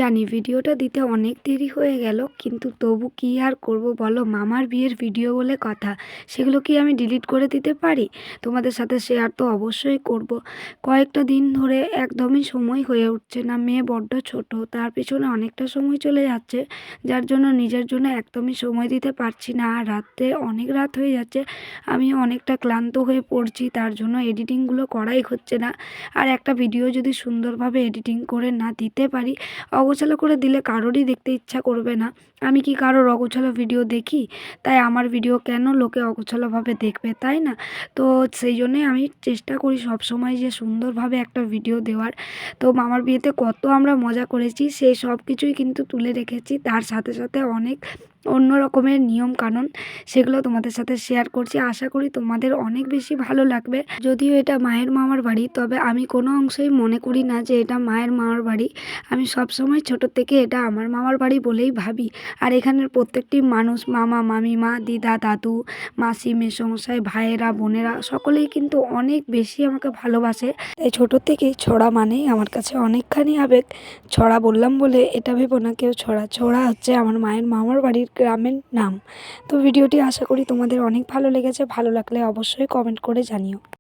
জানি ভিডিওটা দিতে অনেক দেরি হয়ে গেল, কিন্তু তবু কি আর করব বলো, মামার বিয়ের ভিডিও বলে কথা। সেগুলো কি আমি ডিলিট করে দিতে পারি? তোমাদের সাথে শেয়ার তো অবশ্যই করব। কয়েকটা দিন ধরে একদমই সময় হয়ে উঠছে না, মেয়ে বড্ড ছোট, তার পেছনে অনেকটা সময় চলে যাচ্ছে, যার জন্য নিজের জন্য একদমই সময় দিতে পারছি না। আর রাতে অনেক রাত হয়ে যাচ্ছে, আমি অনেকটা ক্লান্ত হয়ে পড়ছি, তার জন্য এডিটিংগুলো করাই হচ্ছে না। আর একটা ভিডিও যদি সুন্দরভাবে এডিটিং করে না দিতে পারি, অগোছালো করে দিলে কারোরই দেখতে ইচ্ছা করবে না। আমি কি কারোর অগোছালো ভিডিও দেখি? তাই আমার ভিডিও কেন লোকে অগোছালোভাবে দেখবে, তাই না? তো সেই জন্যই আমি চেষ্টা করি সবসময় যে সুন্দরভাবে একটা ভিডিও দেওয়ার। তো মামার বিয়েতে কত আমরা মজা করেছি সেই সব কিছুই কিন্তু তুলে রেখেছি, তার সাথে সাথে অনেক অন্য রকমের নিয়ম কানুন, সেগুলো তোমাদের সাথে শেয়ার করছি। আশা করি তোমাদের অনেক বেশি ভালো লাগবে। যদিও এটা মায়ের মামার বাড়ি, তবে আমি কোনো অংশেই মনে করি না যে এটা মায়ের মামার বাড়ি। আমি সবসময় ছোটো থেকে এটা আমার মামার বাড়ি বলেই ভাবি। আর এখানের প্রত্যেকটি মানুষ, মামা মামিমা, দিদা দাদু, মাসি মেসোমশাই, ভাইয়েরা বোনেরা, সকলেই কিন্তু অনেক বেশি আমাকে ভালোবাসে। তাই ছোটো থেকেই ছড়া মানেই আমার কাছে অনেকখানি আবেগ। ছড়া বললাম বলে এটা ভেবো না কেউ, ছড়া ছড়া হচ্ছে আমার মায়ের মামার বাড়ির গ্রামের নাম। তো ভিডিওটি আশা করি তোমাদের অনেক ভালো লেগেছে। ভালো লাগলে অবশ্যই কমেন্ট করে জানিও।